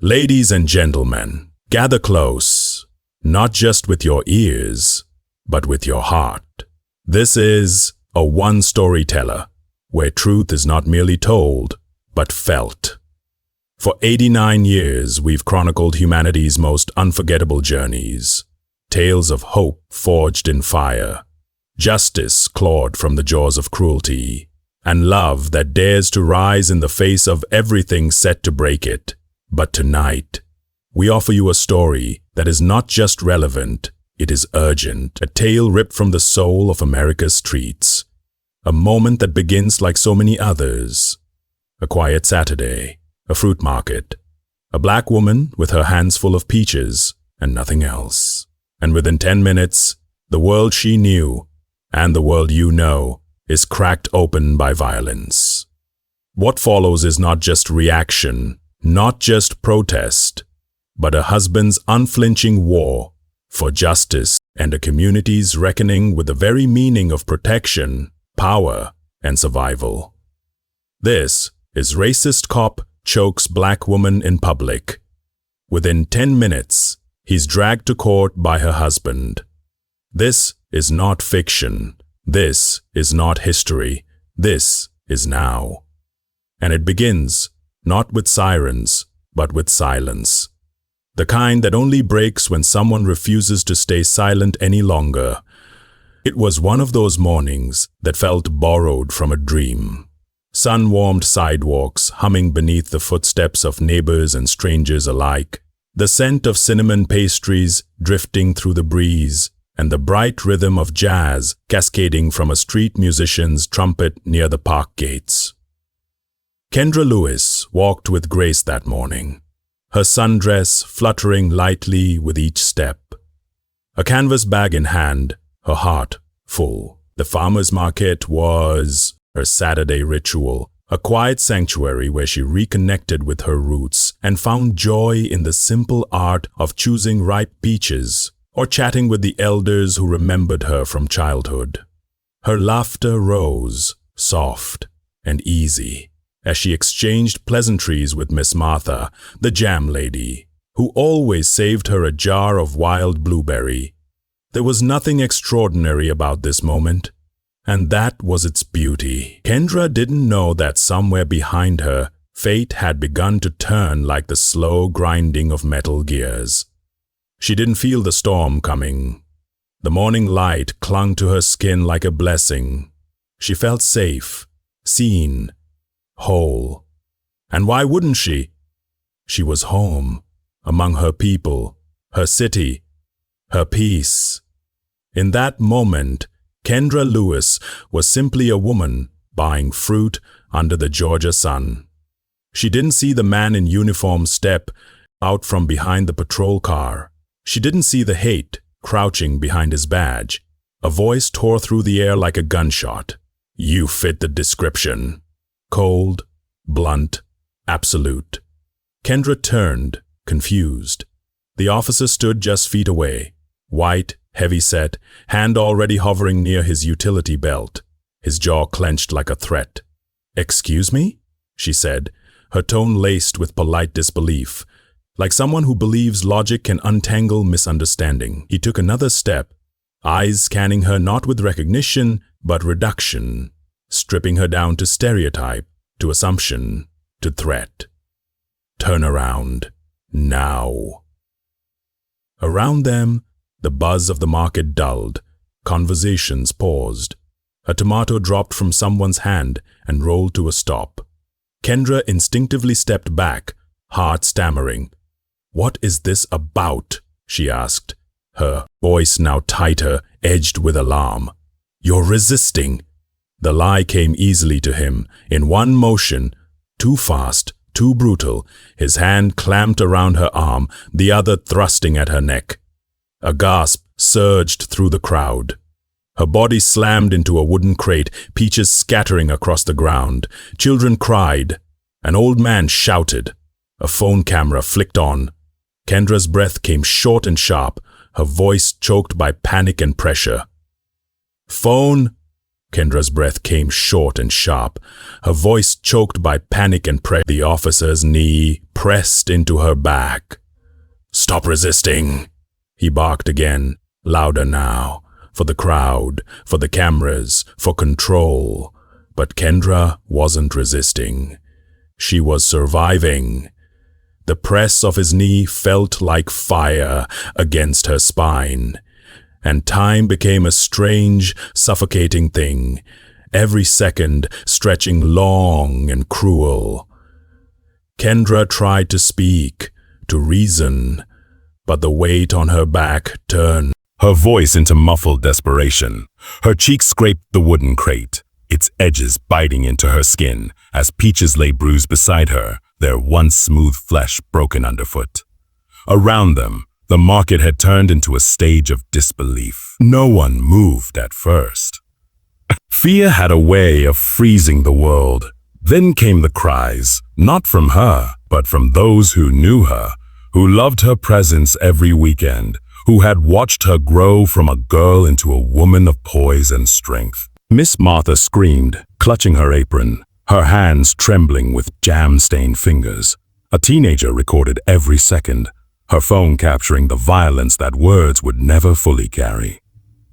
Ladies and gentlemen, gather close, not just with your ears, but with your heart. This is a One Storyteller, where truth is not merely told, but felt. For 89 years, we've chronicled humanity's most unforgettable journeys. Tales of hope forged in fire, justice clawed from the jaws of cruelty, and love that dares to rise in the face of everything set to break it. But tonight, we offer you a story that is not just relevant, it is urgent. A tale ripped from the soul of America's streets. A moment that begins like so many others. A quiet Saturday, a fruit market, a black woman with her hands full of peaches and nothing else. And within 10 minutes, the world she knew, and the world you know, is cracked open by violence. What follows is not just reaction, not just protest, but a husband's unflinching war for justice and a community's reckoning with the very meaning of protection, power, and survival. This is Racist Cop Chokes Black Woman in Public. Within 10 minutes, he's dragged to court by her husband. This is not fiction. This is not history. This is now. And it begins not with sirens, but with silence. The kind that only breaks when someone refuses to stay silent any longer. It was one of those mornings that felt borrowed from a dream. Sun-warmed sidewalks humming beneath the footsteps of neighbors and strangers alike, the scent of cinnamon pastries drifting through the breeze, and the bright rhythm of jazz cascading from a street musician's trumpet near the park gates. Kendra Lewis walked with grace that morning, her sundress fluttering lightly with each step. A canvas bag in hand, her heart full. The farmer's market was her Saturday ritual, a quiet sanctuary where she reconnected with her roots and found joy in the simple art of choosing ripe peaches or chatting with the elders who remembered her from childhood. Her laughter rose, soft and easy, as she exchanged pleasantries with Miss Martha, the jam lady, who always saved her a jar of wild blueberry. There was nothing extraordinary about this moment, and that was its beauty. Kendra didn't know that somewhere behind her, fate had begun to turn like the slow grinding of metal gears. She didn't feel the storm coming. The morning light clung to her skin like a blessing. She felt safe, seen, whole. And why wouldn't she? She was home, among her people, her city, her peace. In that moment, Kendra Lewis was simply a woman buying fruit under the Georgia sun. She didn't see the man in uniform step out from behind the patrol car. She didn't see the hate crouching behind his badge. A voice tore through the air like a gunshot. You fit the description. Cold, blunt, absolute. Kendra turned, confused. The officer stood just feet away, white, heavy-set, hand already hovering near his utility belt, his jaw clenched like a threat. "Excuse me?" she said, her tone laced with polite disbelief, like someone who believes logic can untangle misunderstanding. He took another step, eyes scanning her not with recognition, but reduction, stripping her down to stereotype, to assumption, to threat. Turn around, now. Around them, the buzz of the market dulled, conversations paused. A tomato dropped from someone's hand and rolled to a stop. Kendra instinctively stepped back, heart stammering. "What is this about?" she asked, her voice now tighter, edged with alarm. "You're resisting." The lie came easily to him, in one motion, too fast, too brutal, his hand clamped around her arm, the other thrusting at her neck. A gasp surged through the crowd. Her body slammed into a wooden crate, peaches scattering across the ground. Children cried. An old man shouted. A phone camera flicked on. Kendra's breath came short and sharp, her voice choked by panic and pressure. "Phone, Kendra's breath came short and sharp, her voice choked by panic and pressure. The officer's knee pressed into her back. "Stop resisting," he barked again, louder now, for the crowd, for the cameras, for control. But Kendra wasn't resisting. She was surviving. The press of his knee felt like fire against her spine, and time became a strange, suffocating thing, every second stretching long and cruel. Kendra tried to speak, to reason, but the weight on her back turned her voice into muffled desperation. Her cheeks scraped the wooden crate, its edges biting into her skin as Peaches lay bruised beside her, their once smooth flesh broken underfoot. Around them, the market had turned into a stage of disbelief. No one moved at first. Fear had a way of freezing the world. Then came the cries, not from her, but from those who knew her, who loved her presence every weekend, who had watched her grow from a girl into a woman of poise and strength. Miss Martha screamed, clutching her apron, her hands trembling with jam-stained fingers. A teenager recorded every second, her phone capturing the violence that words would never fully carry.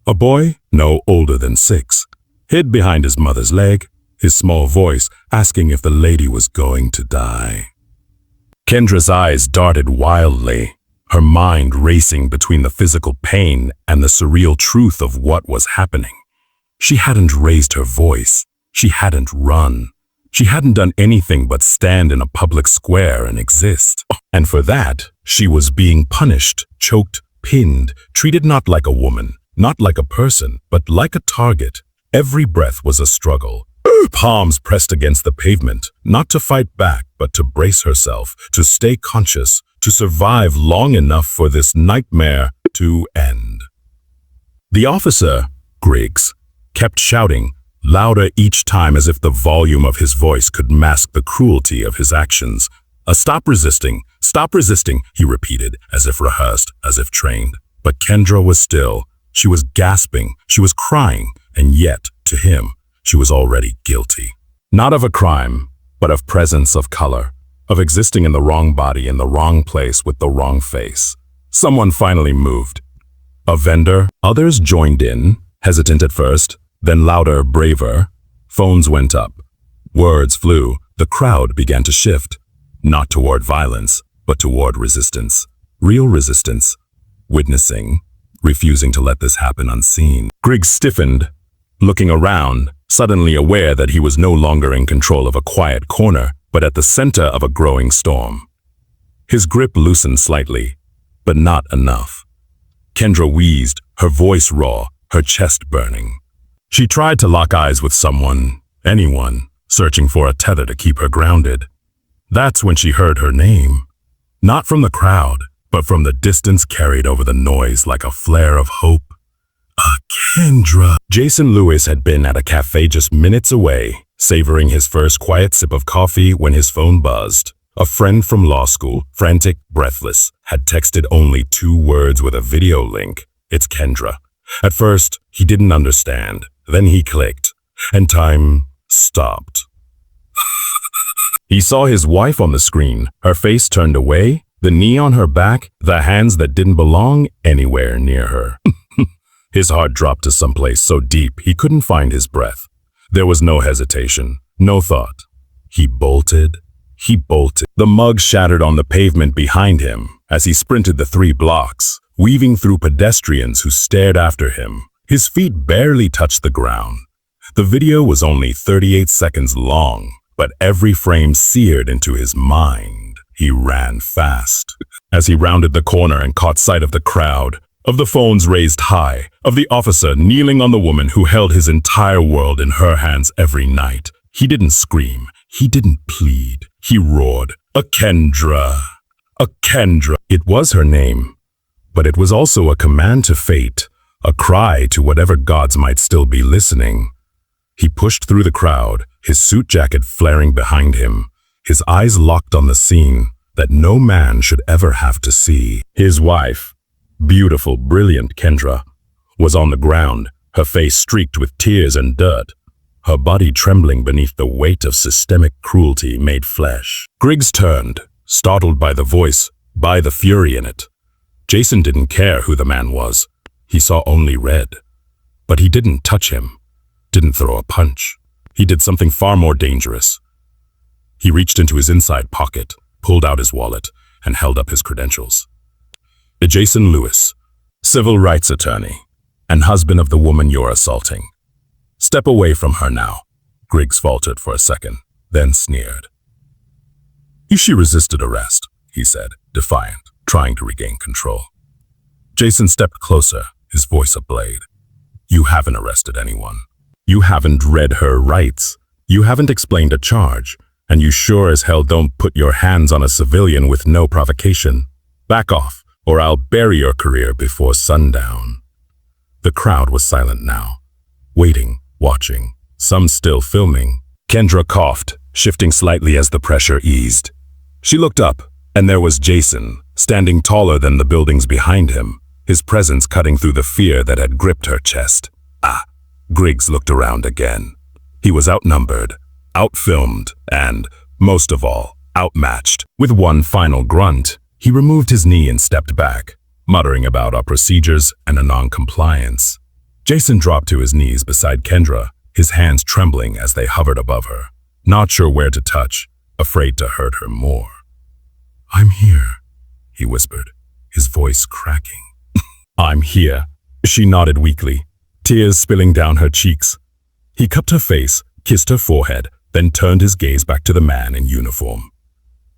A boy, no older than 6, hid behind his mother's leg, his small voice asking if the lady was going to die. Kendra's eyes darted wildly, her mind racing between the physical pain and the surreal truth of what was happening. She hadn't raised her voice. She hadn't run. She hadn't done anything but stand in a public square and exist. And for that, she was being punished, choked, pinned, treated not like a woman, not like a person, but like a target. Every breath was a struggle. Palms pressed against the pavement, not to fight back, but to brace herself, to stay conscious, to survive long enough for this nightmare to end. The officer, Griggs, kept shouting, louder each time as if the volume of his voice could mask the cruelty of his actions. Stop resisting, he repeated, as if rehearsed, as if trained. But Kendra was still. She was gasping, she was crying, and yet, to him, she was already guilty. Not of a crime, but of presence of color, of existing in the wrong body in the wrong place with the wrong face. Someone finally moved. A vendor, others joined in, hesitant at first, then louder, braver. Phones went up. Words flew. The crowd began to shift, not toward violence, but toward resistance. Real resistance. Witnessing, refusing to let this happen unseen. Griggs stiffened, looking around, suddenly aware that he was no longer in control of a quiet corner, but at the center of a growing storm. His grip loosened slightly, but not enough. Kendra wheezed, her voice raw, her chest burning. She tried to lock eyes with someone, anyone, searching for a tether to keep her grounded. That's when she heard her name. Not from the crowd, but from the distance carried over the noise like a flare of hope. Kendra. Jason Lewis had been at a cafe just minutes away, savoring his first quiet sip of coffee when his phone buzzed. A friend from law school, frantic, breathless, had texted only 2 words with a video link. It's Kendra. At first, he didn't understand. Then he clicked, and time stopped. He saw his wife on the screen, her face turned away, the knee on her back, the hands that didn't belong anywhere near her. His heart dropped to someplace so deep he couldn't find his breath. There was no hesitation, no thought. He bolted. The mug shattered on the pavement behind him as he sprinted the 3 blocks, weaving through pedestrians who stared after him. His feet barely touched the ground. The video was only 38 seconds long, but every frame seared into his mind. He ran fast. As he rounded the corner and caught sight of the crowd, of the phones raised high, of the officer kneeling on the woman who held his entire world in her hands every night, he didn't scream. He didn't plead. He roared, "A Kendra! A Kendra!" It was her name, but it was also a command to fate, a cry to whatever gods might still be listening. He pushed through the crowd, his suit jacket flaring behind him, his eyes locked on the scene that no man should ever have to see. His wife, beautiful, brilliant Kendra, was on the ground, her face streaked with tears and dirt, her body trembling beneath the weight of systemic cruelty made flesh. Griggs turned, startled by the voice, by the fury in it. Jason didn't care who the man was. He saw only red. But he didn't touch him, didn't throw a punch. He did something far more dangerous. He reached into his inside pocket, pulled out his wallet, and held up his credentials. Jason Lewis, civil rights attorney, and husband of the woman you're assaulting. Step away from her now. Griggs faltered for a second, then sneered. She resisted arrest, he said, defiant, trying to regain control. Jason stepped closer, his voice a blade. You haven't arrested anyone. You haven't read her rights. You haven't explained a charge, and you sure as hell don't put your hands on a civilian with no provocation. Back off, or I'll bury your career before sundown. The crowd was silent now, waiting, watching, some still filming. Kendra coughed, shifting slightly as the pressure eased. She looked up, and there was Jason, standing taller than the buildings behind him, his presence cutting through the fear that had gripped her chest. Griggs looked around again. He was outnumbered, outfilmed, and, most of all, outmatched. With one final grunt, he removed his knee and stepped back, muttering about our procedures and a non-compliance. Jason dropped to his knees beside Kendra, his hands trembling as they hovered above her, not sure where to touch, afraid to hurt her more. I'm here, he whispered, his voice cracking. I'm here, she nodded weakly, tears spilling down her cheeks. He cupped her face, kissed her forehead, then turned his gaze back to the man in uniform.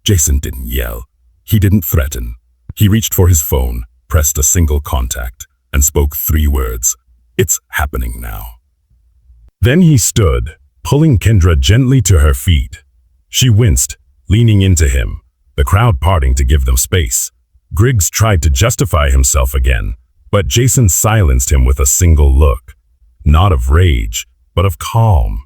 Jason didn't yell. He didn't threaten. He reached for his phone, pressed a single contact, and spoke 3 words. It's happening now. Then he stood, pulling Kendra gently to her feet. She winced, leaning into him, the crowd parting to give them space. Griggs tried to justify himself again, but Jason silenced him with a single look. Not of rage, but of calm,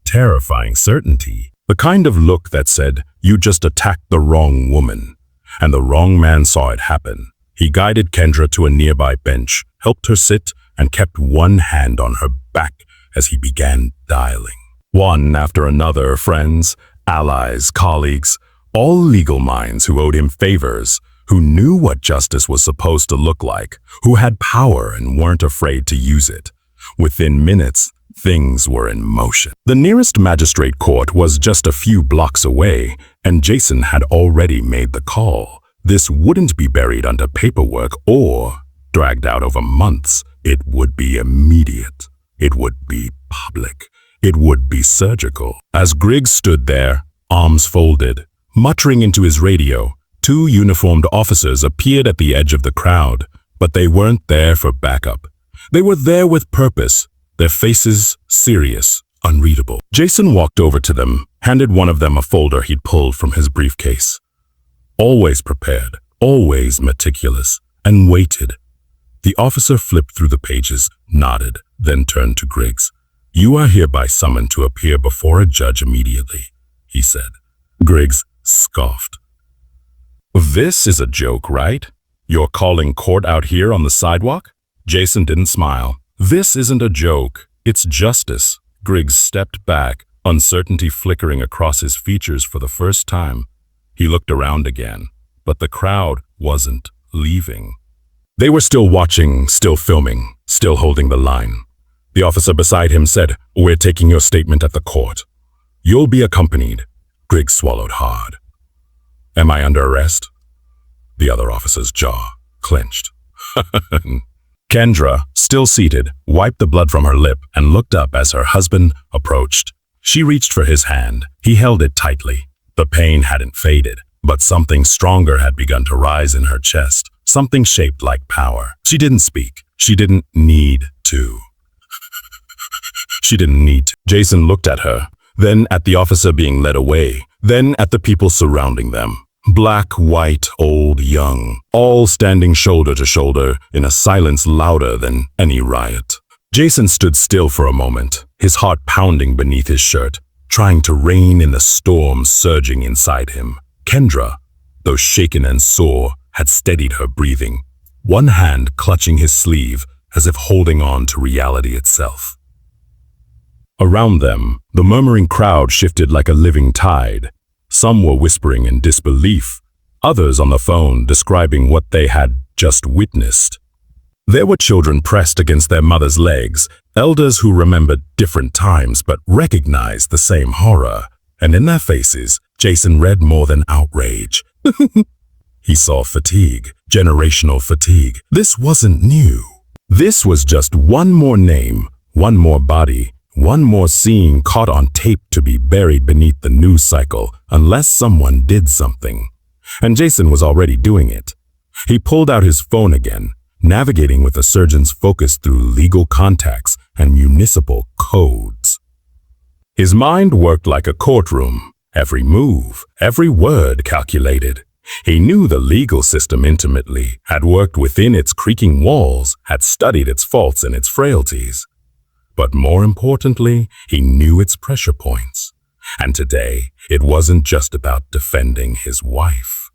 terrifying certainty. The kind of look that said, you just attacked the wrong woman. And the wrong man saw it happen. He guided Kendra to a nearby bench, helped her sit, and kept one hand on her back as he began dialing. One after another, friends, allies, colleagues, all legal minds who owed him favors, who knew what justice was supposed to look like, who had power and weren't afraid to use it. Within minutes, things were in motion. The nearest magistrate court was just a few blocks away, and Jason had already made the call. This wouldn't be buried under paperwork or dragged out over months. It would be immediate. It would be public. It would be surgical. As Griggs stood there, arms folded, muttering into his radio, 2 uniformed officers appeared at the edge of the crowd, but they weren't there for backup. They were there with purpose, their faces serious, unreadable. Jason walked over to them, handed one of them a folder he'd pulled from his briefcase. Always prepared, always meticulous, and waited. The officer flipped through the pages, nodded, then turned to Griggs. You are hereby summoned to appear before a judge immediately, he said. Griggs scoffed. This is a joke, right? You're calling court out here on the sidewalk? Jason didn't smile. This isn't a joke. It's justice. Griggs stepped back, uncertainty flickering across his features for the first time. He looked around again, but the crowd wasn't leaving. They were still watching, still filming, still holding the line. The officer beside him said, We're taking your statement at the court. You'll be accompanied. Griggs swallowed hard. Am I under arrest? The other officer's jaw clenched. Kendra, still seated, wiped the blood from her lip and looked up as her husband approached. She reached for his hand. He held it tightly. The pain hadn't faded, but something stronger had begun to rise in her chest, something shaped like power. She didn't speak. She didn't need to. She didn't need to. Jason looked at her, then at the officer being led away, then at the people surrounding them. Black, white, old, young, all standing shoulder to shoulder in a silence louder than any riot. Jason stood still for a moment, his heart pounding beneath his shirt, trying to rein in the storm surging inside him. Kendra, though shaken and sore, had steadied her breathing, one hand clutching his sleeve, as if holding on to reality itself. Around them, the murmuring crowd shifted like a living tide. Some were whispering in disbelief, others on the phone describing what they had just witnessed. There were children pressed against their mothers' legs, elders who remembered different times but recognized the same horror, and in their faces, Jason read more than outrage. He saw fatigue, generational fatigue. This wasn't new. This was just one more name, one more body, one more scene caught on tape to be buried beneath the news cycle unless someone did something. And Jason was already doing it. He pulled out his phone again, navigating with a surgeon's focus through legal contacts and municipal codes. His mind worked like a courtroom, every move, every word calculated. He knew the legal system intimately, had worked within its creaking walls, had studied its faults and its frailties. But more importantly, he knew its pressure points. And today, it wasn't just about defending his wife.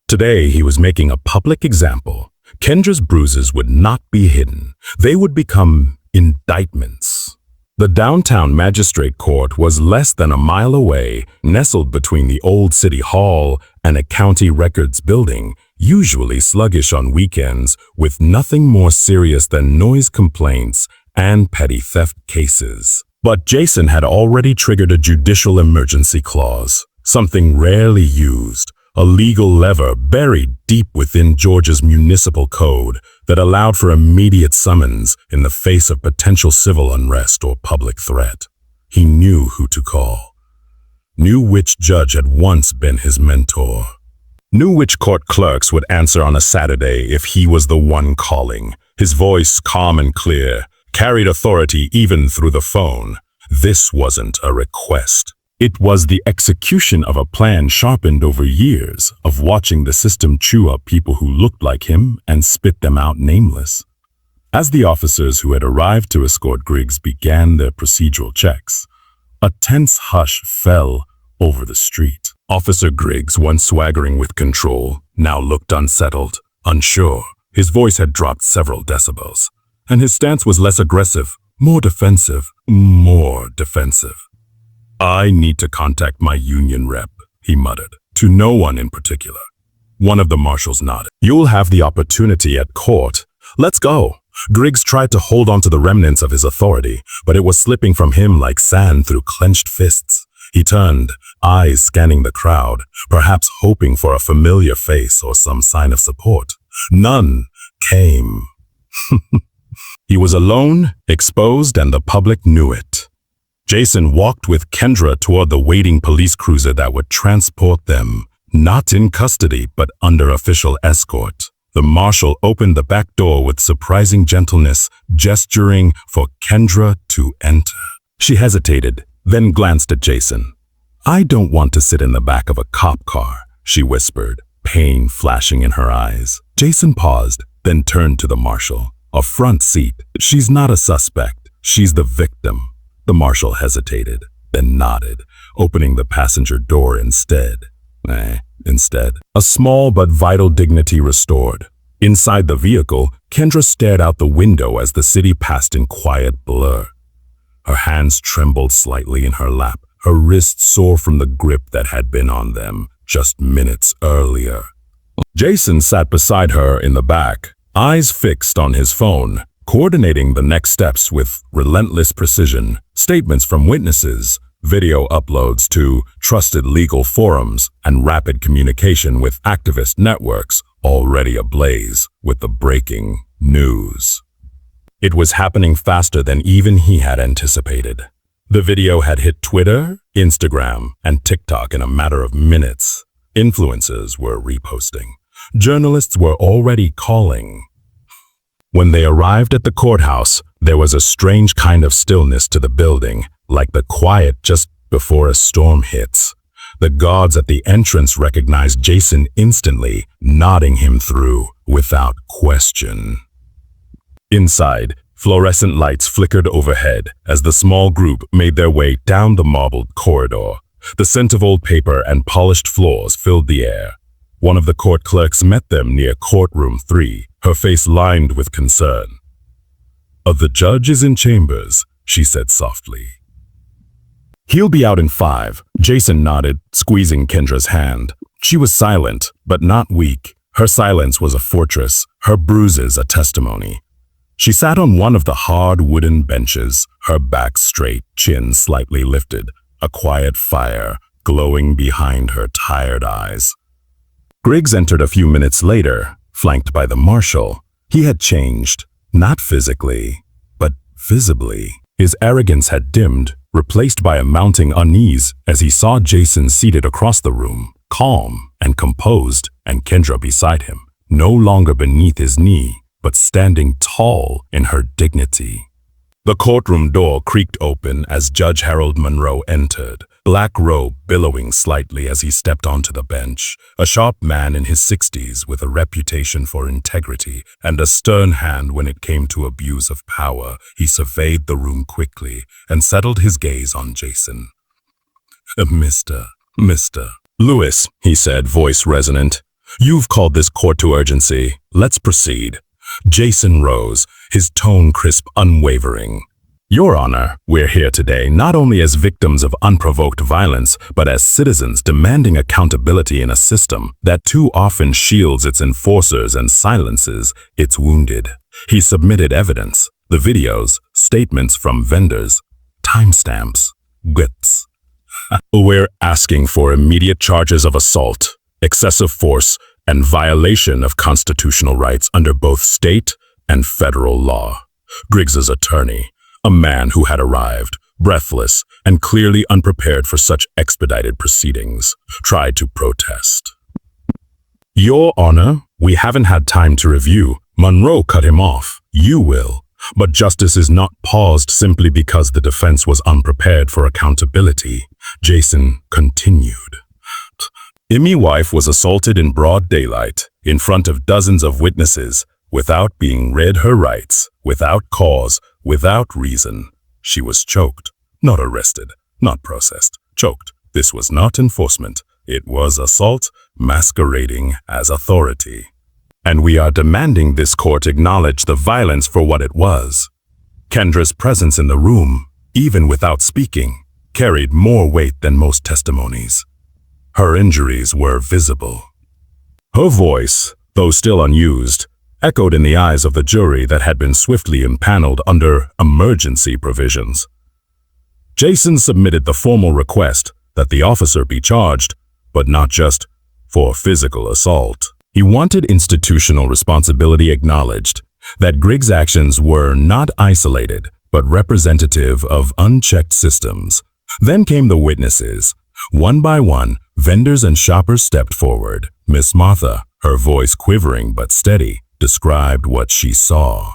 Today, he was making a public example. Kendra's bruises would not be hidden. They would become indictments. The downtown magistrate court was less than a mile away, nestled between the old city hall and a county records building, usually sluggish on weekends, with nothing more serious than noise complaints and petty theft cases. But Jason had already triggered a judicial emergency clause, something rarely used, a legal lever buried deep within Georgia's municipal code that allowed for immediate summons in the face of potential civil unrest or public threat. He knew who to call, knew which judge had once been his mentor, knew which court clerks would answer on a Saturday if he was the one calling. His voice, calm and clear, carried authority even through the phone. This wasn't a request. It was the execution of a plan sharpened over years of watching the system chew up people who looked like him and spit them out nameless. As the officers who had arrived to escort Griggs began their procedural checks, a tense hush fell over the street. Officer Griggs, once swaggering with control, now looked unsettled, unsure. His voice had dropped several decibels, and his stance was less aggressive, more defensive. "I need to contact my union rep," he muttered, to no one in particular. One of the marshals nodded. "You'll have the opportunity at court. Let's go." Griggs tried to hold on to the remnants of his authority, but it was slipping from him like sand through clenched fists. He turned, eyes scanning the crowd, perhaps hoping for a familiar face or some sign of support. None came. He was alone, exposed, and the public knew it. Jason walked with Kendra toward the waiting police cruiser that would transport them, not in custody, but under official escort. The marshal opened the back door with surprising gentleness, gesturing for Kendra to enter. She hesitated, then glanced at Jason. "I don't want to sit in the back of a cop car," she whispered, pain flashing in her eyes. Jason paused, then turned to the marshal. "A front seat. She's not a suspect. She's the victim." The marshal hesitated, then nodded, opening the passenger door instead. A small but vital dignity restored. Inside the vehicle, Kendra stared out the window as the city passed in quiet blur. Her hands trembled slightly in her lap, her wrists sore from the grip that had been on them just minutes earlier. Jason sat beside her in the back, eyes fixed on his phone, coordinating the next steps with relentless precision. Statements from witnesses, video uploads to trusted legal forums, and rapid communication with activist networks already ablaze with the breaking news. It was happening faster than even he had anticipated. The video had hit Twitter, Instagram, and TikTok in a matter of minutes. Influencers were reposting. Journalists were already calling. When they arrived at the courthouse, there was a strange kind of stillness to the building, like the quiet just before a storm hits. The guards at the entrance recognized Jason instantly, nodding him through without question. Inside, fluorescent lights flickered overhead as the small group made their way down the marbled corridor. The scent of old paper and polished floors filled the air. One of the court clerks met them near Courtroom 3, her face lined with concern. The judge is in chambers," she said softly. "He'll be out in 5, Jason nodded, squeezing Kendra's hand. She was silent, but not weak. Her silence was a fortress, her bruises a testimony. She sat on one of the hard wooden benches, her back straight, chin slightly lifted, a quiet fire glowing behind her tired eyes. Griggs entered a few minutes later, flanked by the marshal. He had changed, not physically, but visibly. His arrogance had dimmed, replaced by a mounting unease as he saw Jason seated across the room, calm and composed, and Kendra beside him, no longer beneath his knee, but standing tall in her dignity. The courtroom door creaked open as Judge Harold Monroe entered, black robe billowing slightly as he stepped onto the bench, a sharp man in his 60s with a reputation for integrity and a stern hand when it came to abuse of power. He surveyed the room quickly and settled his gaze on Jason. Mr. Lewis, he said, voice resonant. "You've called this court to urgency. Let's proceed." Jason rose, his tone crisp, unwavering. "Your Honor, we're here today not only as victims of unprovoked violence, but as citizens demanding accountability in a system that too often shields its enforcers and silences its wounded." He submitted evidence, the videos, statements from vendors, timestamps, GIFs. "We're asking for immediate charges of assault, excessive force, and violation of constitutional rights under both state and federal law." Griggs's attorney, a man who had arrived, breathless and clearly unprepared for such expedited proceedings, tried to protest. "Your Honor, we haven't had time to review." Monroe cut him off. "You will. But justice is not paused simply because the defense was unprepared for accountability." Jason continued. "Emmy's wife was assaulted in broad daylight, in front of dozens of witnesses, without being read her rights, without cause, without reason. She was choked, not arrested, not processed, choked. This was not enforcement. It was assault masquerading as authority. And we are demanding this court acknowledge the violence for what it was." Kendra's presence in the room, even without speaking, carried more weight than most testimonies. Her injuries were visible. Her voice, though still unused, echoed in the eyes of the jury that had been swiftly impaneled under emergency provisions. Jason submitted the formal request that the officer be charged, but not just for physical assault. He wanted institutional responsibility acknowledged, that Griggs' actions were not isolated, but representative of unchecked systems. Then came the witnesses. One by one, vendors and shoppers stepped forward. Miss Martha, her voice quivering but steady, described what she saw.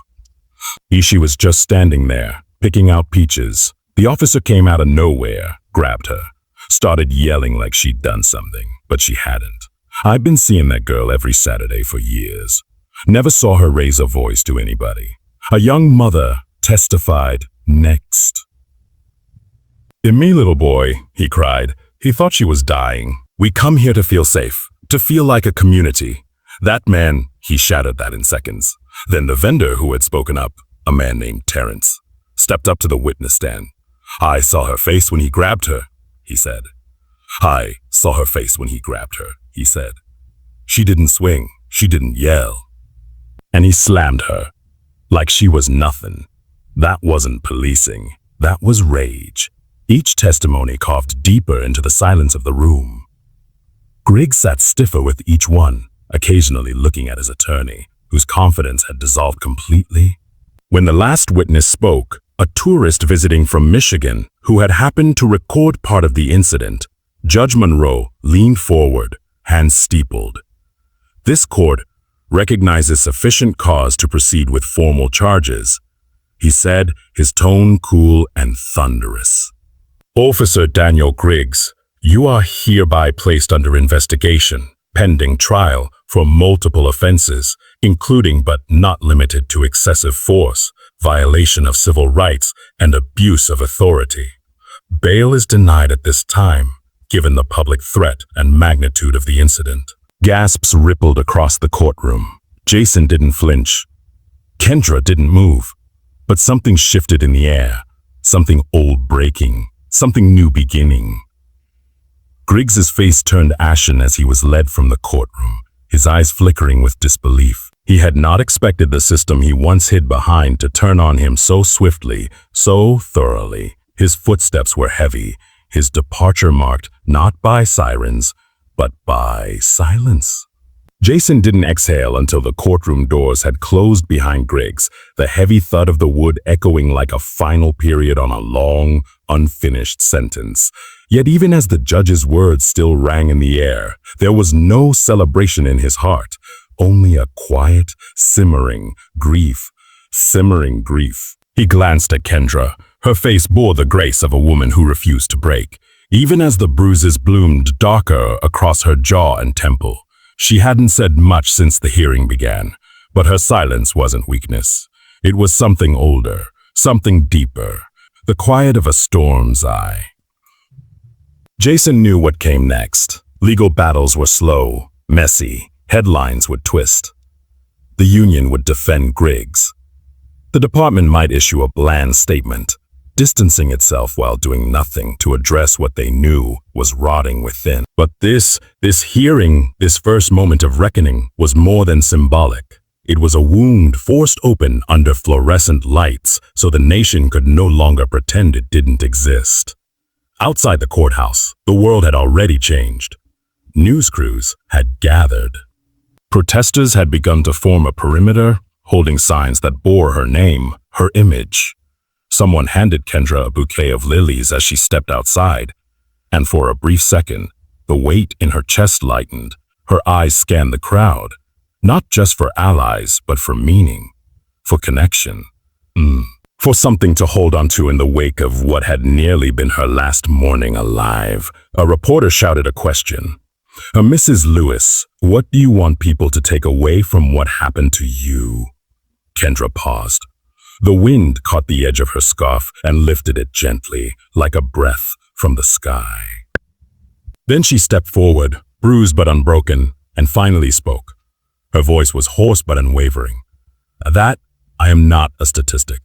She was just standing there, picking out peaches. The officer came out of nowhere, grabbed her, started yelling like she'd done something, but she hadn't. I've been seeing that girl every Saturday for years. Never saw her raise a voice to anybody. A young mother testified next. "Me little boy," he cried. He thought she was dying. "We come here to feel safe, to feel like a community." That man, he shattered that in seconds. Then the vendor who had spoken up, a man named Terrence, stepped up to the witness stand. "I saw her face when he grabbed her," he said. "I saw her face when he grabbed her," he said. "She didn't swing, she didn't yell." And he slammed her, like she was nothing. That wasn't policing, that was rage. Each testimony carved deeper into the silence of the room. Griggs sat stiffer with each one, occasionally looking at his attorney, whose confidence had dissolved completely. When the last witness spoke, a tourist visiting from Michigan who had happened to record part of the incident, Judge Monroe leaned forward, hands steepled. "This court recognizes sufficient cause to proceed with formal charges," he said, his tone cool and thunderous. "Officer Daniel Griggs, you are hereby placed under investigation, pending trial for multiple offenses, including but not limited to excessive force, violation of civil rights, and abuse of authority. Bail is denied at this time, given the public threat and magnitude of the incident." Gasps rippled across the courtroom. Jason didn't flinch. Kendra didn't move. But something shifted in the air, something old breaking, something new beginning. Griggs's face turned ashen as he was led from the courtroom, his eyes flickering with disbelief. He had not expected the system he once hid behind to turn on him so swiftly, so thoroughly. His footsteps were heavy, his departure marked not by sirens, but by silence. Jason didn't exhale until the courtroom doors had closed behind Griggs, the heavy thud of the wood echoing like a final period on a long, unfinished sentence. Yet even as the judge's words still rang in the air, there was no celebration in his heart, only a quiet, simmering grief. He glanced at Kendra. Her face bore the grace of a woman who refused to break, even as the bruises bloomed darker across her jaw and temple. She hadn't said much since the hearing began, but her silence wasn't weakness. It was something older, something deeper, the quiet of a storm's eye. Jason knew what came next. Legal battles were slow, messy, headlines would twist. The union would defend Griggs. The department might issue a bland statement, distancing itself while doing nothing to address what they knew was rotting within. But this hearing, this first moment of reckoning, was more than symbolic. It was a wound forced open under fluorescent lights so the nation could no longer pretend it didn't exist. Outside the courthouse, the world had already changed. News crews had gathered. Protesters had begun to form a perimeter, holding signs that bore her name, her image. Someone handed Kendra a bouquet of lilies as she stepped outside, and for a brief second, the weight in her chest lightened. Her eyes scanned the crowd, not just for allies, but for meaning, for connection, for something to hold onto in the wake of what had nearly been her last morning alive. A reporter shouted a question. Mrs. Lewis, what do you want people to take away from what happened to you? Kendra paused. The wind caught the edge of her scarf and lifted it gently, like a breath from the sky. Then she stepped forward, bruised but unbroken, and finally spoke. Her voice was hoarse but unwavering. I am not a statistic.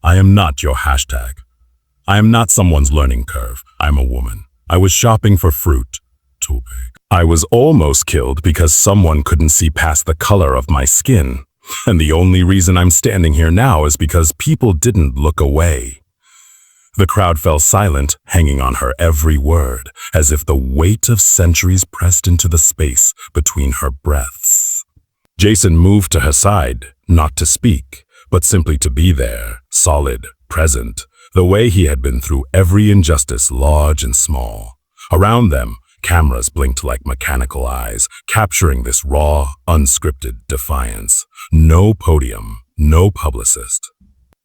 I am not your hashtag. I am not someone's learning curve. I'm a woman. I was shopping for fruit. Too big. I was almost killed because someone couldn't see past the color of my skin. And the only reason I'm standing here now is because people didn't look away. The crowd fell silent, hanging on her every word, as if the weight of centuries pressed into the space between her breaths. Jason moved to her side, not to speak, but simply to be there, solid, present, the way he had been through every injustice, large and small. Around them, cameras blinked like mechanical eyes, capturing this raw, unscripted defiance. No podium, no publicist.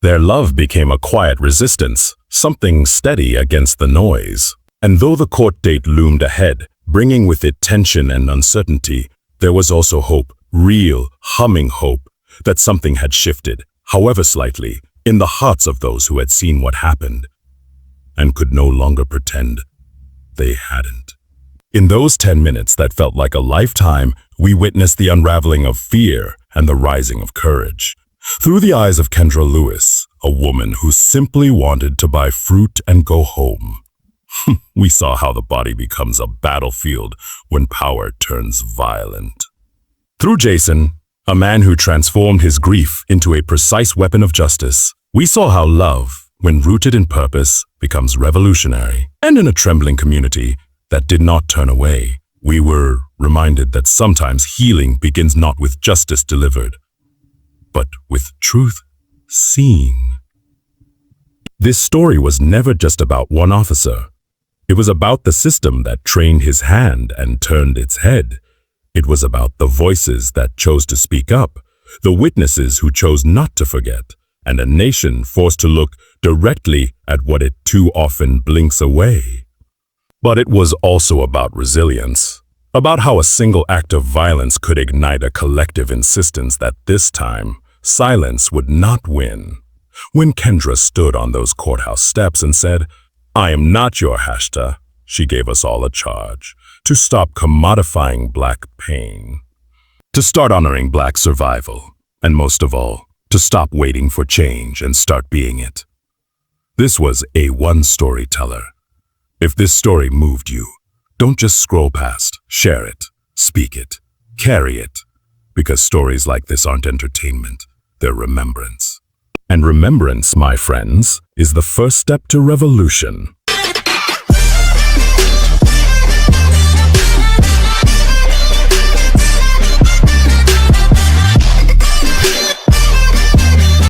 Their love became a quiet resistance, something steady against the noise. And though the court date loomed ahead, bringing with it tension and uncertainty, there was also hope, real, humming hope, that something had shifted, however slightly, in the hearts of those who had seen what happened, and could no longer pretend they hadn't. In those 10 minutes that felt like a lifetime, we witnessed the unraveling of fear and the rising of courage. Through the eyes of Kendra Lewis, a woman who simply wanted to buy fruit and go home. We saw how the body becomes a battlefield when power turns violent. Through Jason, a man who transformed his grief into a precise weapon of justice, we saw how love, when rooted in purpose, becomes revolutionary. And in a trembling community that did not turn away, we were reminded that sometimes healing begins not with justice delivered, but with truth seen. This story was never just about one officer. It was about the system that trained his hand and turned its head. It was about the voices that chose to speak up, the witnesses who chose not to forget, and a nation forced to look directly at what it too often blinks away. But it was also about resilience, about how a single act of violence could ignite a collective insistence that this time, silence would not win. When Kendra stood on those courthouse steps and said, "I am not your hashtag," she gave us all a charge to stop commodifying Black pain, to start honoring Black survival, and most of all, to stop waiting for change and start being it. This was A1 Storyteller. If this story moved you, don't just scroll past, share it, speak it, carry it, because stories like this aren't entertainment, they're remembrance. And remembrance, my friends, is the first step to revolution.